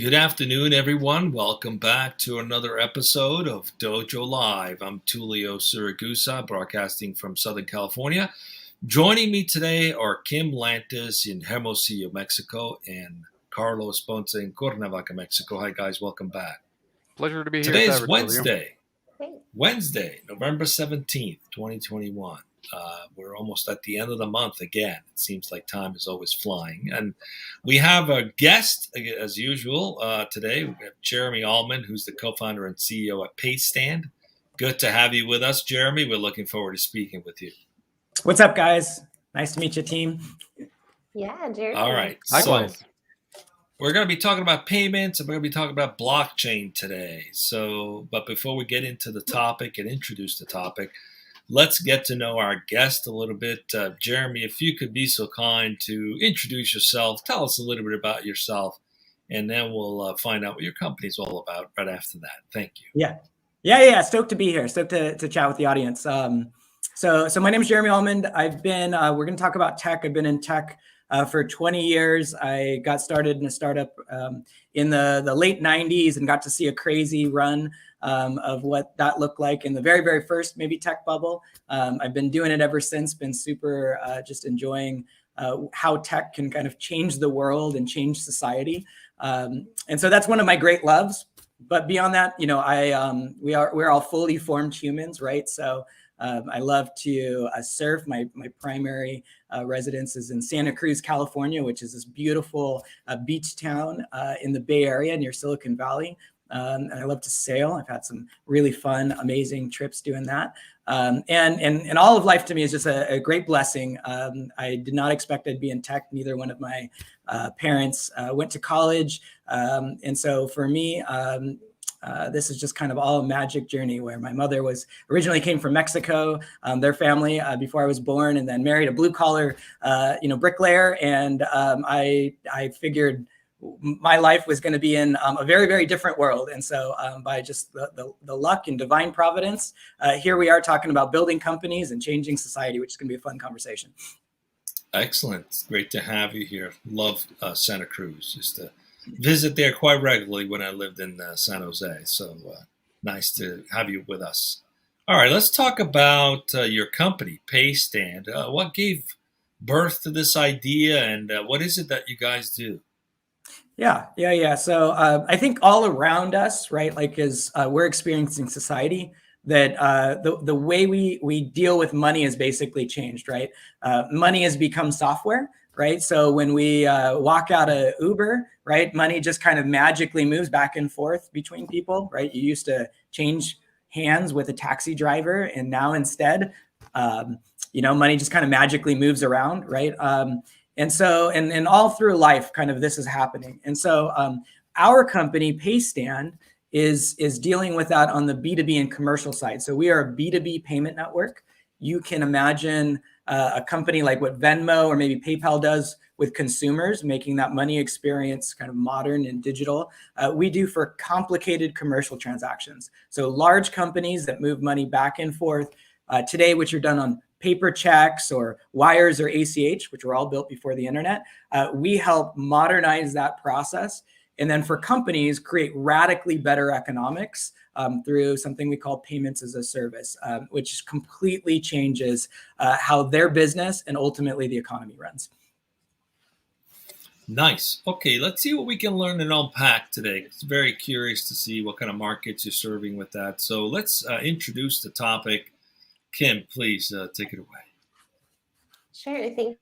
Good afternoon, everyone. Welcome back to another episode of Dojo Live. I'm Tulio Siragusa, broadcasting from Southern California. Joining me today are Kim Lantis in Hermosillo, Mexico, and Carlos Ponce in Cuernavaca, Mexico. Hi, guys. Welcome back. Pleasure to be here. Today is Wednesday, November 17th, 2021. We're almost at the end of the month again. It seems like time is always flying. And we have a guest, as usual, today. We have Jeremy Almond, who's the co-founder and CEO at Paystand. Good to have you with us, Jeremy. We're looking forward to speaking with you. What's up, guys? Nice to meet you, team. Yeah, Jeremy. All right. Likewise. So we're going to be talking about payments, and we're going to be talking about blockchain today. But before we get into the topic and introduce the topic, let's get to know our guest a little bit. Jeremy, if you could be so kind to introduce yourself, tell us a little bit about yourself, and then we'll find out what your company's all about right after that. Thank you. Yeah. Stoked to be here. Stoked to chat with the audience. So my name is Jeremy Almond. I've been, we're going to talk about tech. I've been in tech for 20 years. I got started in a startup in the late 90s and got to see a crazy run of what that looked like in the very, very first maybe tech bubble. I've been doing it ever since, been super just enjoying how tech can kind of change the world and change society. And so that's one of my great loves. But beyond that, we're all fully formed humans, right? So I love to surf. My primary residence is in Santa Cruz, California, which is this beautiful beach town in the Bay Area near Silicon Valley. And I love to sail. I've had some really fun, amazing trips doing that. And all of life to me is just a great blessing. I did not expect I'd be in tech. Neither one of my parents went to college. And so for me, this is just kind of all a magic journey where my mother originally came from Mexico, their family before I was born, and then married a blue collar, bricklayer. And I figured my life was going to be in a very, very different world. And so by just the luck and divine providence, here we are talking about building companies and changing society, which is going to be a fun conversation. Excellent. It's great to have you here. Love Santa Cruz. Used to visit there quite regularly when I lived in San Jose. So nice to have you with us. All right, let's talk about your company, Paystand. What gave birth to this idea, and what is it that you guys do? Yeah. So I think all around us, right, like as we're experiencing society, that the way we deal with money has basically changed, right? Money has become software. Right. So when we walk out of Uber, right, money just kind of magically moves back and forth between people. Right. You used to change hands with a taxi driver. And now instead, money just kind of magically moves around. Right. And so and all through life, kind of this is happening. And so our company, Paystand, is dealing with that on the B2B and commercial side. So we are a B2B payment network. You can imagine a company like what Venmo or maybe PayPal does with consumers, making that money experience kind of modern and digital. We do for complicated commercial transactions. So large companies that move money back and forth today, which are done on paper checks or wires or ACH, which were all built before the internet. We help modernize that process. And then for companies, create radically better economics through something we call payments as a service, which completely changes how their business and ultimately the economy runs. Nice. Okay, let's see what we can learn and unpack today. It's very curious to see what kind of markets you're serving with that. So let's introduce the topic. Kim, please take it away. Sure. Thank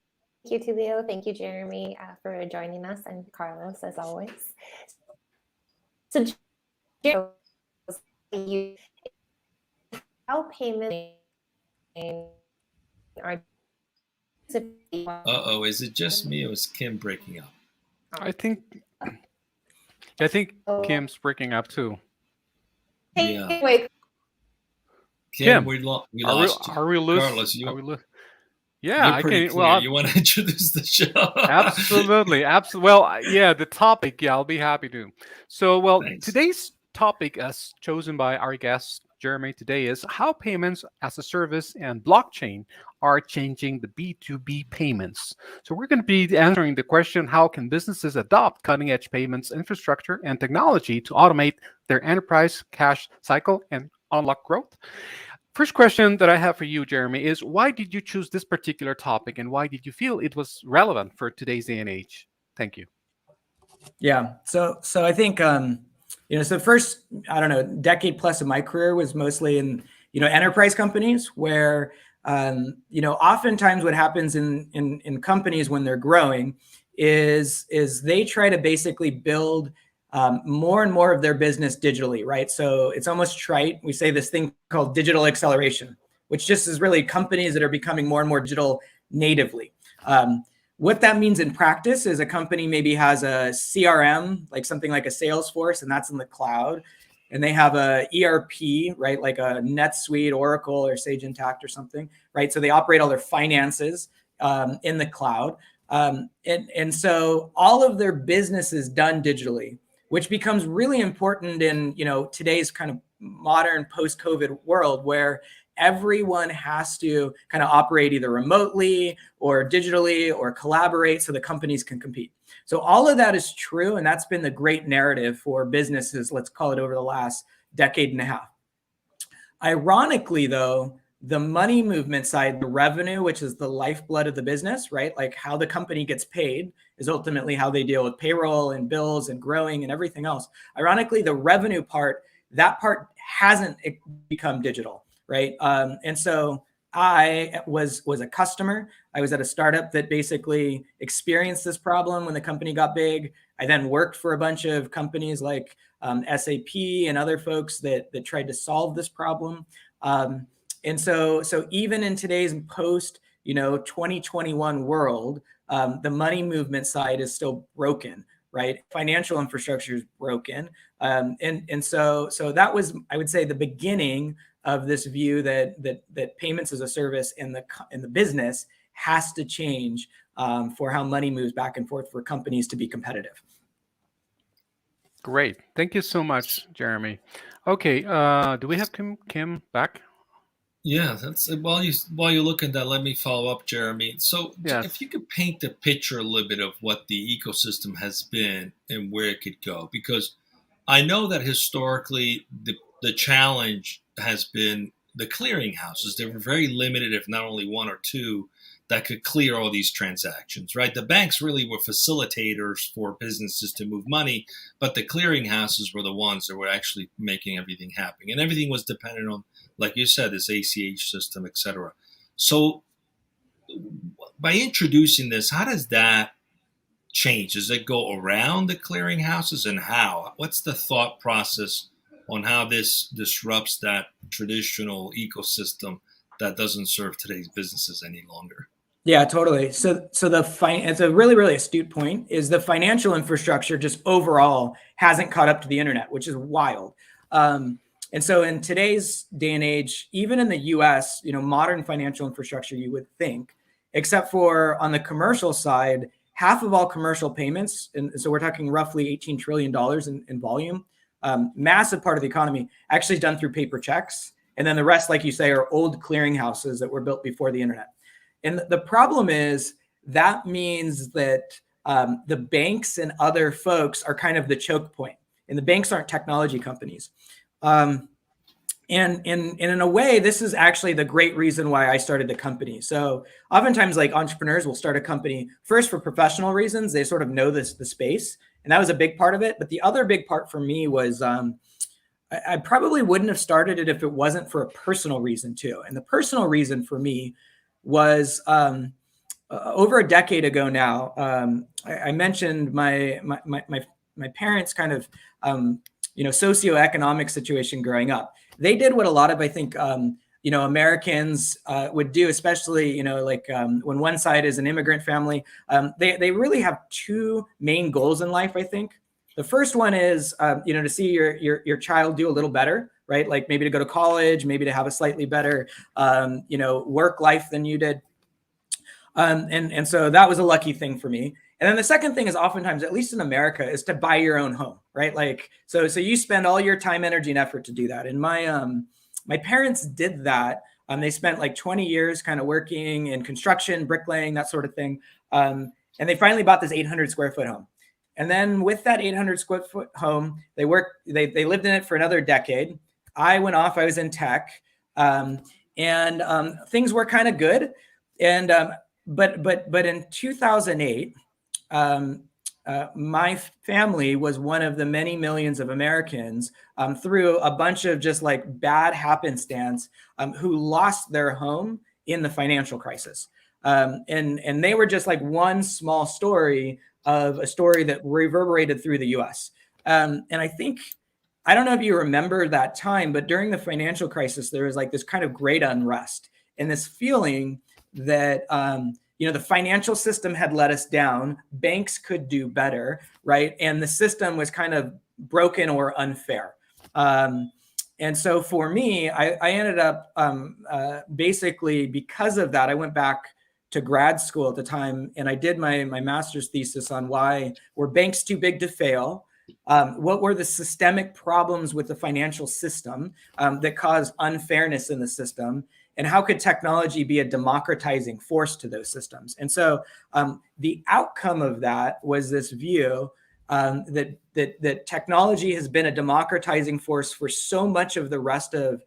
you, Tulio. Thank you, Jeremy, for joining us, and Carlos, as always. So, how payments are. Is it just me or is Kim breaking up? I think Kim's breaking up too. Yeah. Wait. Kim, we lost you. Are we losing? Carlos, yeah, I can. Well, you want to introduce the show? Absolutely. Well, yeah, the topic. Yeah, I'll be happy to. So, Thanks. Today's topic, as chosen by our guest, Jeremy, today is how payments as a service and blockchain are changing the B2B payments. So we're going to be answering the question, how can businesses adopt cutting-edge payments infrastructure and technology to automate their enterprise cash cycle and unlock growth? First question that I have for you, Jeremy, is why did you choose this particular topic and why did you feel it was relevant for today's day and age? Thank you. Yeah. So I think, so the first, I don't know, decade plus of my career was mostly in, enterprise companies where, oftentimes what happens in companies when they're growing is they try to basically build more and more of their business digitally, right? So it's almost trite. We say this thing called digital acceleration, which just is really companies that are becoming more and more digital natively. What that means in practice is a company maybe has a CRM, like something like a Salesforce, and that's in the cloud. And they have a ERP, right? Like a NetSuite, Oracle, or Sage Intacct or something, right? So they operate all their finances in the cloud. And so all of their business is done digitally, which becomes really important in, today's kind of modern post-COVID world where everyone has to kind of operate either remotely or digitally or collaborate so the companies can compete. So all of that is true. And that's been the great narrative for businesses, let's call it over the last decade and a half. Ironically, though, the money movement side, the revenue, which is the lifeblood of the business, right? Like how the company gets paid is ultimately how they deal with payroll and bills and growing and everything else. Ironically, the revenue part, that part hasn't become digital. Right. And so I was a customer. I was at a startup that basically experienced this problem when the company got big. I then worked for a bunch of companies like SAP and other folks that tried to solve this problem. And so even in today's post, 2021 world, the money movement side is still broken. Right. Financial infrastructure is broken. And so that was, I would say, the beginning of this view that payments as a service in the business has to change for how money moves back and forth for companies to be competitive. Great. Thank you so much, Jeremy. Okay. Do we have Kim back? Yeah, that's while you look at that, let me follow up, Jeremy. So Yes. if you could paint the picture a little bit of what the ecosystem has been and where it could go, because I know that historically the challenge has been the clearinghouses. They were very limited, if not only one or two, that could clear all these transactions, right? The banks really were facilitators for businesses to move money, but the clearinghouses were the ones that were actually making everything happen. And everything was dependent on, like you said, this ACH system, et cetera. So by introducing this, how does that change? Does it go around the clearinghouses, and how? What's the thought process on how this disrupts that traditional ecosystem that doesn't serve today's businesses any longer? Yeah, totally. So it's a really, really astute point, is the financial infrastructure just overall hasn't caught up to the internet, which is wild. And so in today's day and age, even in the US, modern financial infrastructure, you would think, except for on the commercial side, half of all commercial payments, and so we're talking roughly $18 trillion in volume, massive part of the economy, actually is done through paper checks. And then the rest, like you say, are old clearinghouses that were built before the internet. And the problem is that means that the banks and other folks are kind of the choke point, and the banks aren't technology companies. And in a way, this is actually the great reason why I started the company. So oftentimes, like, entrepreneurs will start a company first for professional reasons. They sort of know the space, and that was a big part of it. But the other big part for me was I probably wouldn't have started it if it wasn't for a personal reason too. And the personal reason for me was over a decade ago now. I mentioned my parents' kind of socioeconomic situation growing up. They did what a lot of, I think, Americans would do, especially, when one side is an immigrant family. They really have two main goals in life, I think. The first one is, to see your child do a little better, right? Like maybe to go to college, maybe to have a slightly better, work life than you did. And so that was a lucky thing for me. And then the second thing is oftentimes, at least in America, is to buy your own home, right? Like, so you spend all your time, energy, and effort to do that. And My parents did that. They spent like 20 years kind of working in construction, bricklaying, that sort of thing. And they finally bought this 800 square foot home. And then with that 800 square foot home, they lived in it for another decade. I went off, I was in tech, and things were kind of good. And but in 2008, my family was one of the many millions of Americans through a bunch of just like bad happenstance who lost their home in the financial crisis. And they were just like one small story of a story that reverberated through the US. And I don't know if you remember that time, but during the financial crisis, there was like this kind of great unrest and this feeling that, the financial system had let us down. Banks could do better, right? And the system was kind of broken or unfair. And so for me, I ended up basically because of that, I went back to grad school at the time, and I did my master's thesis on why were banks too big to fail? What were the systemic problems with the financial system that caused unfairness in the system? And how could technology be a democratizing force to those systems? And so the outcome of that was this view that technology has been a democratizing force for so much of the rest of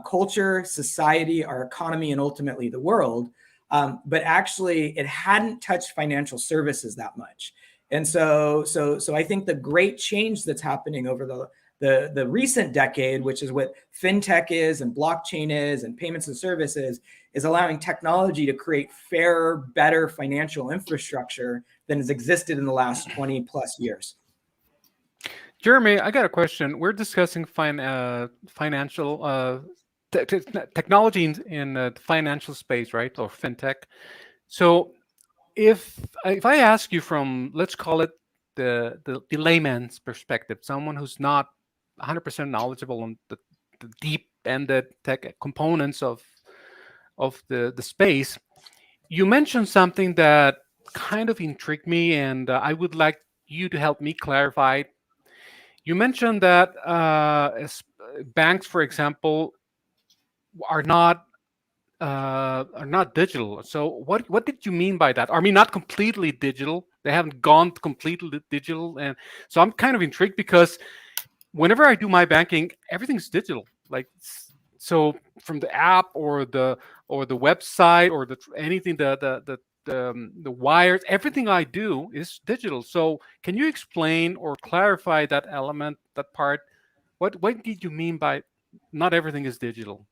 culture, society, our economy, and ultimately the world. But actually, it hadn't touched financial services that much. And so I think the great change that's happening over the recent decade, which is what Fintech is and blockchain is and payments and services, is allowing technology to create fairer, better financial infrastructure than has existed in the last 20 plus years. Jeremy, I got a question. We're discussing financial technology in the financial space, right, or fintech. So if I ask you from, let's call it the layman's perspective, someone who's not 100% knowledgeable on the deep-ended tech components of the space, you mentioned something that kind of intrigued me, and I would like you to help me clarify. You mentioned that banks, for example, are not digital. So what did you mean by that? I mean, not completely digital. They haven't gone completely digital, and so I'm kind of intrigued because whenever I do my banking, everything's digital. Like, so from the app or the website or anything, the wires, everything I do is digital. So can you explain or clarify that element, that part? What did you mean by not everything is digital?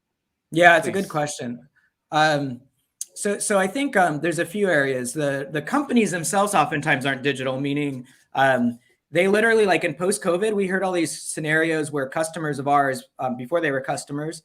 Yeah, it's a good question. So I think there's a few areas. The companies themselves oftentimes aren't digital, meaning they literally, like in post-COVID, we heard all these scenarios where customers of ours, before they were customers,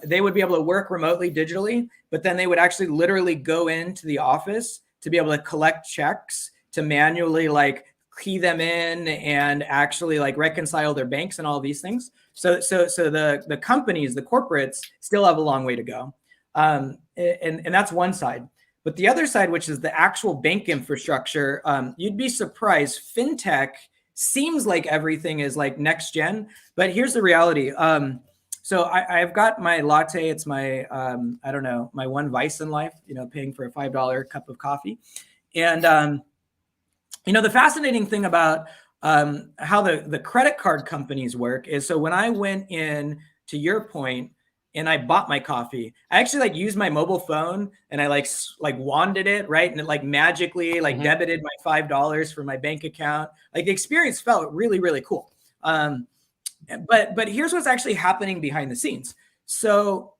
they would be able to work remotely digitally, but then they would actually literally go into the office to be able to collect checks, to manually like key them in and actually like reconcile their banks and all these things. So the companies, the corporates still have a long way to go. And that's one side. But the other side, which is the actual bank infrastructure, you'd be surprised. Fintech seems like everything is like next gen, but here's the reality. So I've got my latte. It's my, I don't know, my one vice in life, paying for a $5 cup of coffee. And, the fascinating thing about how the credit card companies work is, so when I went in, to your point, and I bought my coffee, I actually like used my mobile phone and I like wanded it, right? And it like magically like debited my $5 from my bank account. Like the experience felt really, really cool. But here's what's actually happening behind the scenes. So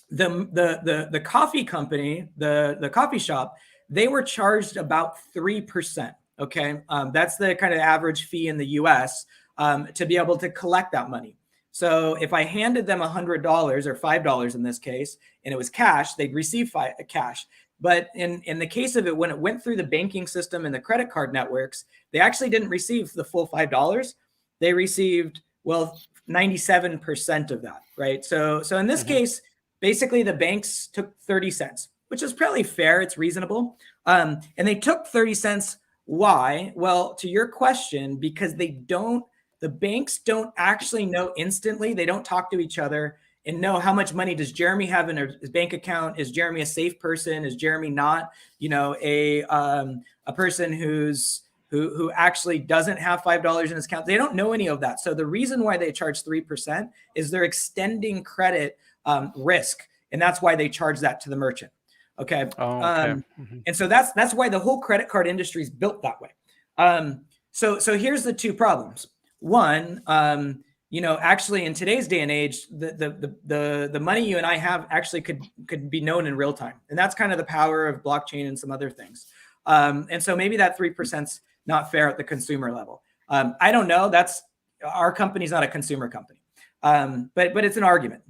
the coffee company, the coffee shop, they were charged about 3%. Okay, that's the kind of average fee in the US to be able to collect that money. So if I handed them $100 or $5 in this case, and it was cash, they'd receive cash. But in the case of it, when it went through the banking system and the credit card networks, they actually didn't receive the full $5. They received, 97% of that, right? So in this case, basically the banks took 30 cents, which is probably fair. It's reasonable. And they took 30 cents. Why? Well, to your question, because the banks don't actually know instantly. They don't talk to each other. and know how much money does Jeremy have in his bank account. Is Jeremy a safe person? Is Jeremy not, a person who actually doesn't have $5 in his account? They don't know any of that. So the reason why they charge 3% is they're extending credit risk, and that's why they charge that to the merchant. Okay. And so that's why the whole credit card industry is built that way. So here's the two problems. One, actually in today's day and age, the money you and I have actually could be known in real time. And that's kind of the power of blockchain and some other things. And so maybe that 3%'s not fair at the consumer level. I don't know. Our company's not a consumer company. But it's an argument.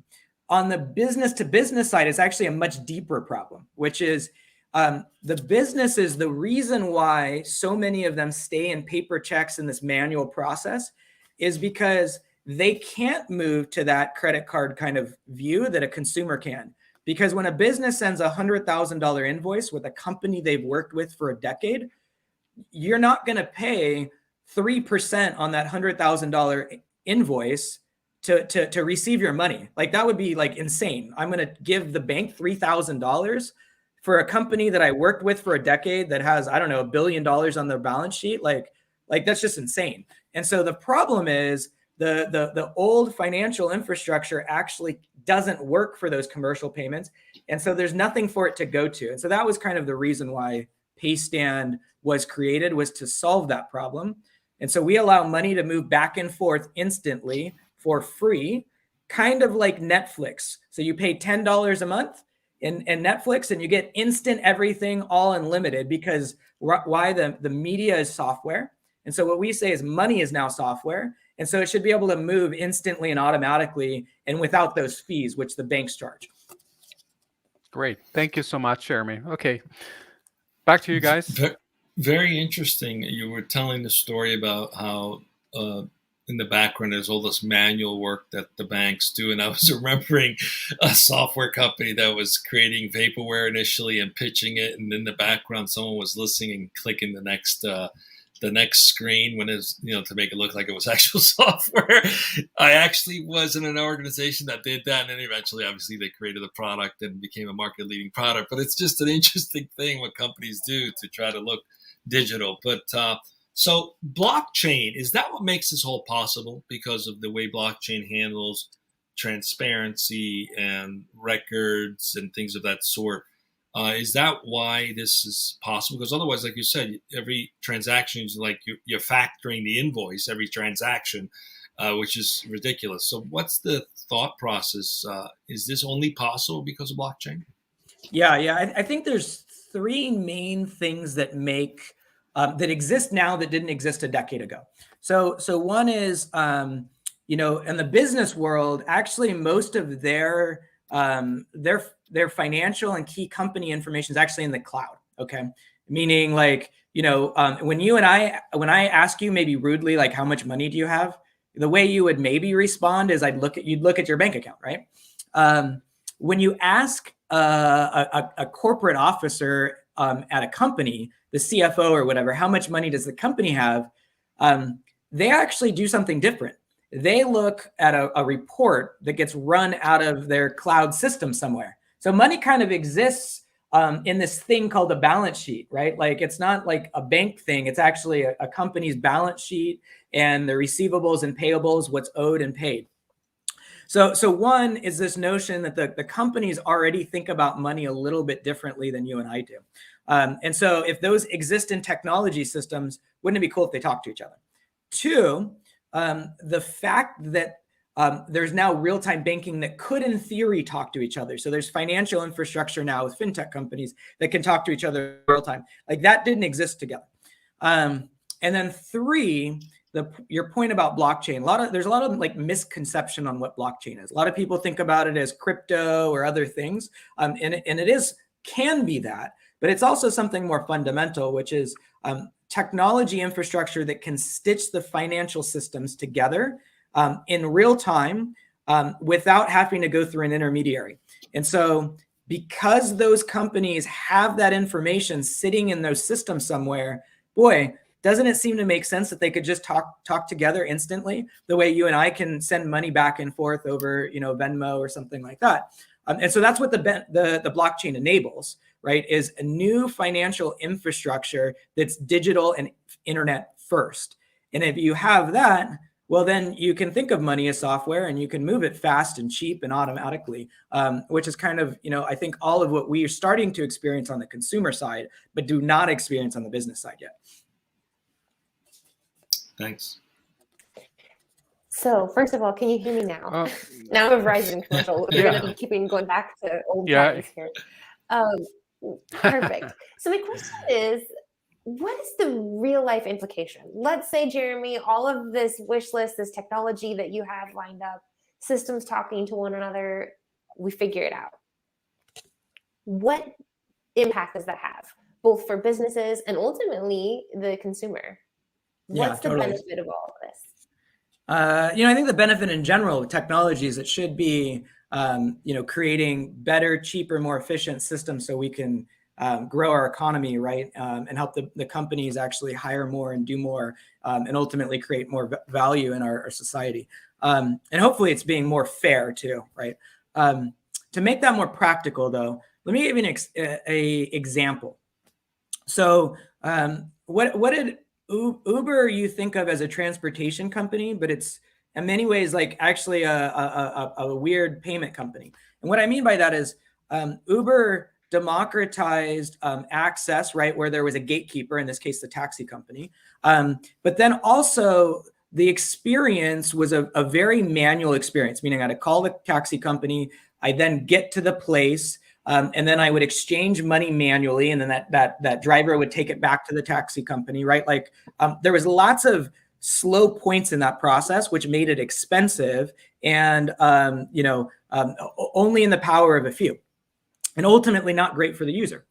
On the business to business side, it's actually a much deeper problem, which is the business is the reason why so many of them stay in paper checks in this manual process is because they can't move to that credit card kind of view that a consumer can. Because when a business sends a $100,000 invoice with a company they've worked with for a decade, you're not going to pay 3% on that $100,000 invoice to receive your money. Like that would be like insane. I'm going to give the bank $3,000 for a company that I worked with for a decade that has, I don't know, $1 billion on their balance sheet. Like that's just insane. And so the problem is the old financial infrastructure actually doesn't work for those commercial payments. And so there's nothing for it to go to. And so that was kind of the reason why Paystand was created, was to solve that problem. And so we allow money to move back and forth instantly for free, kind of like Netflix. So you pay $10 a month in Netflix and you get instant everything, all unlimited, because why? The media is software. And so what we say is money is now software. And so it should be able to move instantly and automatically and without those fees, which the banks charge. Great. Thank you so much, Jeremy. Okay. Back to you guys. Very interesting. You were telling the story about how in the background there's all this manual work that the banks do. And I was remembering a software company that was creating vaporware initially and pitching it. And in the background, someone was listening and clicking the next screen when it's, to make it look like it was actual software. I actually was in an organization that did that. And then eventually, obviously, they created a product and became a market leading product. But it's just an interesting thing what companies do to try to look digital. But so blockchain, is that what makes this whole possible? Because of the way blockchain handles transparency and records and things of that sort. Is that why this is possible? Because otherwise, like you said, every transaction is like you're factoring the invoice, every transaction, which is ridiculous. So what's the thought process? Is this only possible because of blockchain? Yeah. I think there's three main things that make that exist now that didn't exist a decade ago. So one is, in the business world, actually most of their financial and key company information is actually in the cloud. Okay. Meaning when I ask you maybe rudely, like, how much money do you have? The way you would maybe respond is you'd look at your bank account, right? When you ask a corporate officer at a company, the CFO or whatever, how much money does the company have? They actually do something different. They look at a report that gets run out of their cloud system somewhere. So money kind of exists in this thing called a balance sheet, right? Like it's not like a bank thing. It's actually a company's balance sheet and the receivables and payables, what's owed and paid. So one is this notion that the companies already think about money a little bit differently than you and I do. And so if those exist in technology systems, wouldn't it be cool if they talk to each other? Two, the fact that there's now real-time banking that could, in theory, talk to each other. So there's financial infrastructure now with fintech companies that can talk to each other in real time. Like that didn't exist together. And then three, your point about blockchain. There's a lot of like misconception on what blockchain is. A lot of people think about it as crypto or other things, and it can be that, but it's also something more fundamental, which is technology infrastructure that can stitch the financial systems together in real time without having to go through an intermediary. And so because those companies have that information sitting in those systems somewhere, boy, doesn't it seem to make sense that they could just talk together instantly, the way you and I can send money back and forth over, Venmo or something like that? And so that's what the blockchain enables, right? Is a new financial infrastructure that's digital and internet first. And if you have that, well, then you can think of money as software, and you can move it fast and cheap and automatically, which is kind of, I think all of what we are starting to experience on the consumer side, but do not experience on the business side yet. Thanks. So first of all, can you hear me now? Now a Verizon commercial. We're going to be going back to old times here. Perfect. So my question is, what is the real life implication? Let's say, Jeremy, all of this wish list, this technology that you have lined up, systems talking to one another, we figure it out. What impact does that have, both for businesses and ultimately the consumer? What's the benefit of all of this? I think the benefit in general of technology is it should be, creating better, cheaper, more efficient systems so we can grow our economy, right? And help the companies actually hire more and do more, and ultimately create more value in our society. And hopefully it's being more fair too, right? To make that more practical though, let me give you an example. So what did Uber you think of as a transportation company, but it's in many ways like actually a weird payment company. And what I mean by that is Uber democratized access, right, where there was a gatekeeper, in this case, the taxi company. But then also the experience was a very manual experience, meaning I had to call the taxi company, I then get to the place, and then I would exchange money manually, and then that driver would take it back to the taxi company, right? Like there was lots of slow points in that process, which made it expensive and only in the power of a few, and ultimately not great for the user.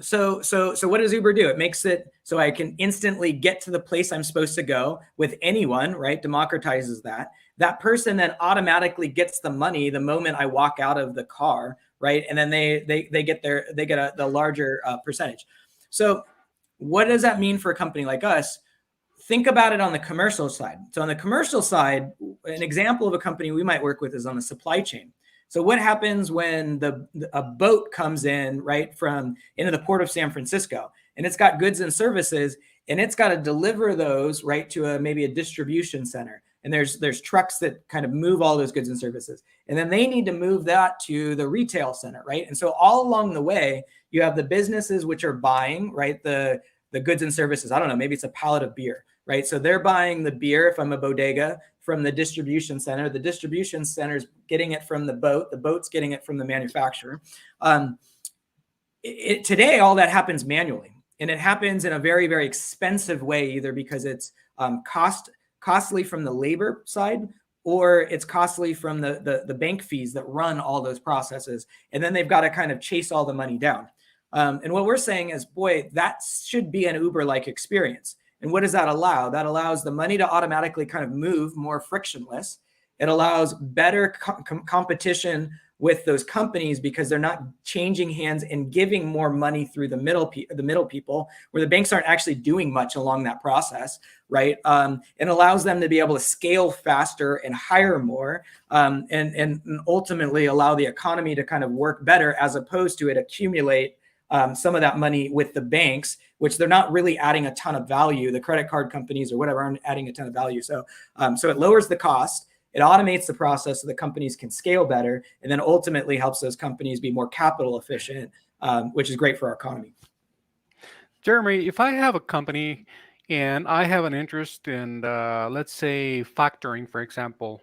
So what does Uber do? It makes it so I can instantly get to the place I'm supposed to go with anyone, right? Democratizes that. That person then automatically gets the money the moment I walk out of the car, right? And then they get the larger percentage. So what does that mean for a company like us? Think about it on the commercial side. So on the commercial side, an example of a company we might work with is on the supply chain. So what happens when a boat comes in, right, into the port of San Francisco, and it's got goods and services, and it's got to deliver those right to maybe a distribution center. And there's trucks that kind of move all those goods and services. And then they need to move that to the retail center, right? And so all along the way, you have the businesses which are buying, right, the goods and services. I don't know, maybe it's a pallet of beer, right? So they're buying the beer, if I'm a bodega, from the distribution center. The distribution center's getting it from the boat's getting it from the manufacturer. Today, all that happens manually, and it happens in a very, very expensive way, either because it's costly from the labor side, or it's costly from the bank fees that run all those processes. And then they've got to kind of chase all the money down. And what we're saying is, boy, that should be an Uber-like experience. And what does that allow? That allows the money to automatically kind of move more frictionless. It allows better competition with those companies because they're not changing hands and giving more money through the middle people, where the banks aren't actually doing much along that process, right? It allows them to be able to scale faster and hire more, and ultimately allow the economy to kind of work better, as opposed to it accumulate some of that money with the banks, which they're not really adding a ton of value. The credit card companies or whatever aren't adding a ton of value. So it lowers the cost. It automates the process so the companies can scale better, and then ultimately helps those companies be more capital efficient, which is great for our economy. Jeremy, if I have a company and I have an interest in, let's say, factoring, for example,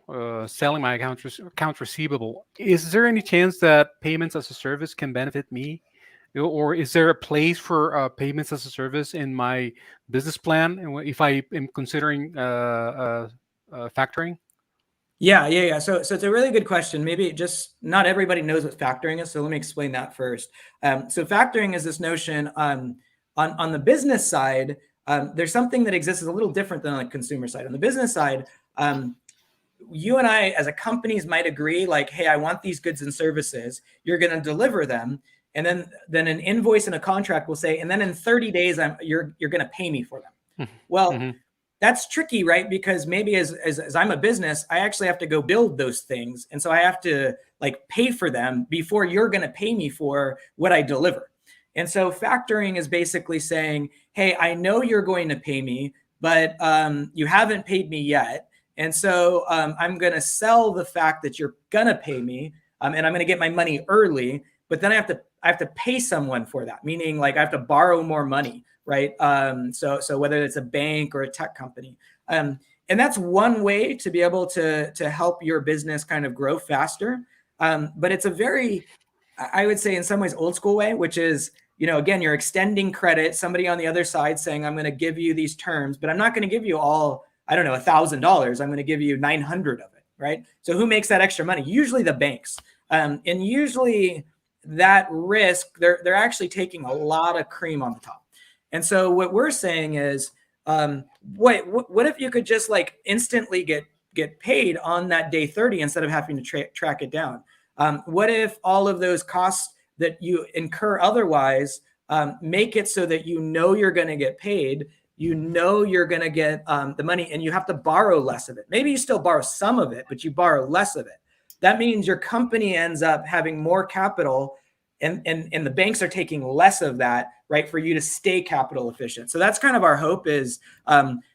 selling my accounts receivable, is there any chance that payments as a service can benefit me? Or is there a place for payments as a service in my business plan if I am considering factoring? Yeah. So it's a really good question. Maybe just not everybody knows what factoring is, so let me explain that first. So factoring is this notion on the business side. There's something that exists is a little different than on the consumer side. On the business side, you and I as a companies might agree, like, hey, I want these goods and services. You're going to deliver them. And then an invoice and a contract will say, and then in 30 days, you're going to pay me for them. Well, Mhm. that's tricky, right? Because maybe as I'm a business, I actually have to go build those things. And so I have to like pay for them before you're going to pay me for what I deliver. And so factoring is basically saying, hey, I know you're going to pay me, but you haven't paid me yet. And so I'm going to sell the fact that you're going to pay me, and I'm going to get my money early, but then I have to pay someone for that, meaning like I have to borrow more money, right? So whether it's a bank or a tech company, and that's one way to be able to help your business kind of grow faster. But it's a very, I would say in some ways, old school way, which is, again, you're extending credit, somebody on the other side saying, I'm going to give you these terms, but I'm not going to give you all, I don't know, $1,000. I'm going to give you 900 of it, right? So who makes that extra money? Usually the banks. And usually that risk, they're actually taking a lot of cream on the top. And so what we're saying is, what if you could just like instantly get paid on that day 30 instead of having to track it down? What if all of those costs that you incur otherwise make it so that you're going to get paid, you're going to get the money, and you have to borrow less of it. Maybe you still borrow some of it, but you borrow less of it. That means your company ends up having more capital, and the banks are taking less of that, right, for you to stay capital efficient. So that's kind of our hope is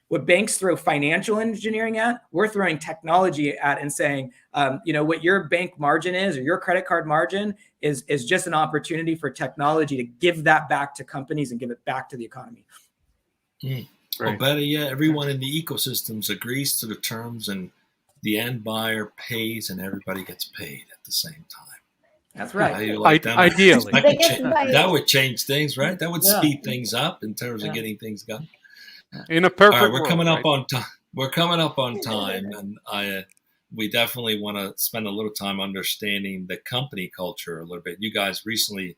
what banks throw financial engineering at, we're throwing technology at and saying, what your bank margin is or your credit card margin is just an opportunity for technology to give that back to companies and give it back to the economy. Well, better yet, everyone in the ecosystems agrees to the terms and the end buyer pays and everybody gets paid at the same time. That's right. How you like that? Ideally. That would change things, right? That would speed things up in terms of getting things done. In a perfect world. We're coming up right? on time. We're coming up on time, and we definitely want to spend a little time understanding the company culture a little bit. You guys recently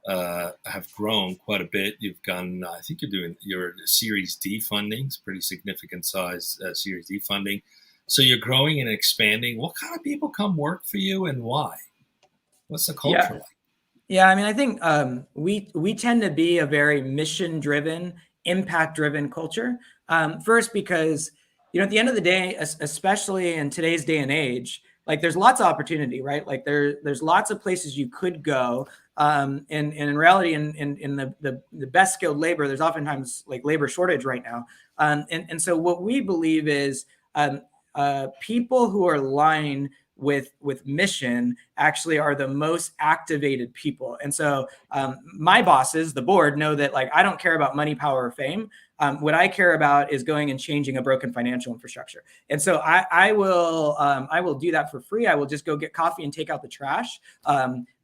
have grown quite a bit. You've gone, I think you're doing your Series D funding, it's pretty significant size Series D funding. So you're growing and expanding. What kind of people come work for you and why? What's the culture like? Yeah, I mean, I think we tend to be a very mission-driven, impact-driven culture. First, because at the end of the day, especially in today's day and age, like there's lots of opportunity, right? Like there's lots of places you could go. And in reality, in the best skilled labor, there's oftentimes like labor shortage right now. And so what we believe is people who are aligned with mission actually are the most activated people. And so my bosses, the board, know that like I don't care about money, power, or fame. What I care about is going and changing a broken financial infrastructure. And so I will do that for free. I will just go get coffee and take out the trash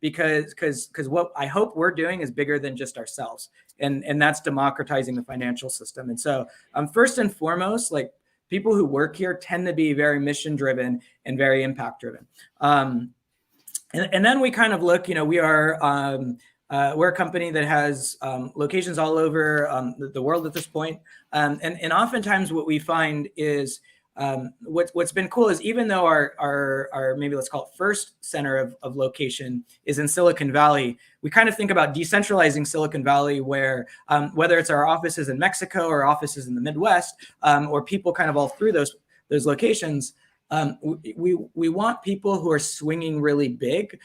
because what I hope we're doing is bigger than just ourselves. And that's democratizing the financial system. And so first and foremost, like people who work here tend to be very mission driven and very impact driven. And then we kind of look, we're a company that has locations all over the world at this point. And oftentimes what we find is what's been cool is even though our maybe let's call it first center of location is in Silicon Valley, we kind of think about decentralizing Silicon Valley where whether it's our offices in Mexico or offices in the Midwest or people kind of all through those locations, we want people who are swinging really big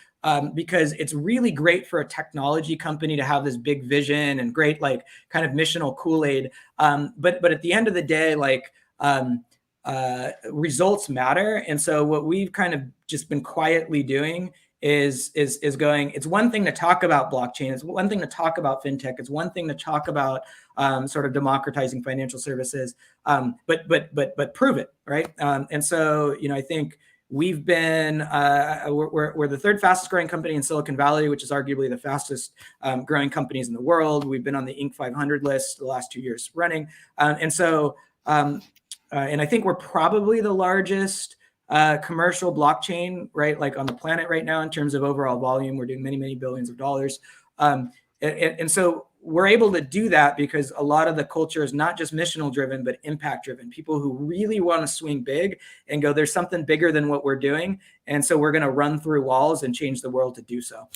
because it's really great for a technology company to have this big vision and great like kind of missional Kool-Aid. But at the end of the day, like results matter. And so what we've kind of just been quietly doing is going, it's one thing to talk about blockchain. It's one thing to talk about fintech. It's one thing to talk about sort of democratizing financial services, but prove it, right? And so, I think we've been, we're the third fastest growing company in Silicon Valley, which is arguably the fastest growing companies in the world. We've been on the Inc. 500 list the last 2 years running. And I think we're probably the largest commercial blockchain, right? Like on the planet right now in terms of overall volume. We're doing many, many billions of dollars. And so we're able to do that because a lot of the culture is not just missional driven, but impact driven. People who really want to swing big and go, there's something bigger than what we're doing. And so we're going to run through walls and change the world to do so.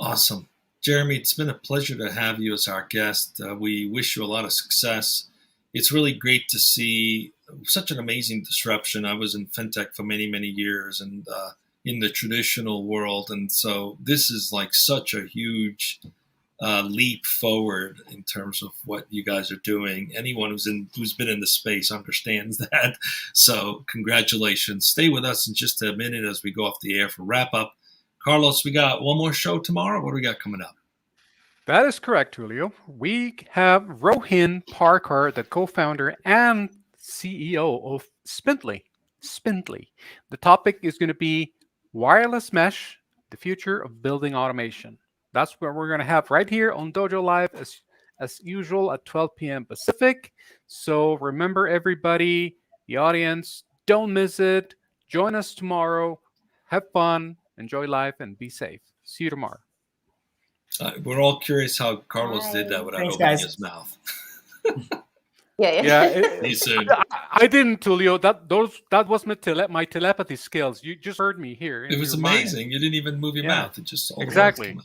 Awesome. Jeremy, it's been a pleasure to have you as our guest. We wish you a lot of success. It's really great to see such an amazing disruption. I was in fintech for many, many years and in the traditional world. And so this is like such a huge leap forward in terms of what you guys are doing. Anyone who's been in the space understands that. So congratulations. Stay with us in just a minute as we go off the air for wrap up. Carlos, we got one more show tomorrow. What do we got coming up? That is correct, Julio. We have Rohin Parker, the co-founder and CEO of Spindly. The topic is going to be wireless mesh, the future of building automation. That's what we're going to have right here on Dojo Live as usual at 12 p.m. Pacific. So remember, everybody, the audience, don't miss it. Join us tomorrow. Have fun, enjoy life, and be safe. See you tomorrow. We're all curious how Carlos did that without opening his mouth. I didn't, Tulio. That was my telepathy skills. You just heard me here. It was amazing. Mind. You didn't even move your mouth. It just all exactly.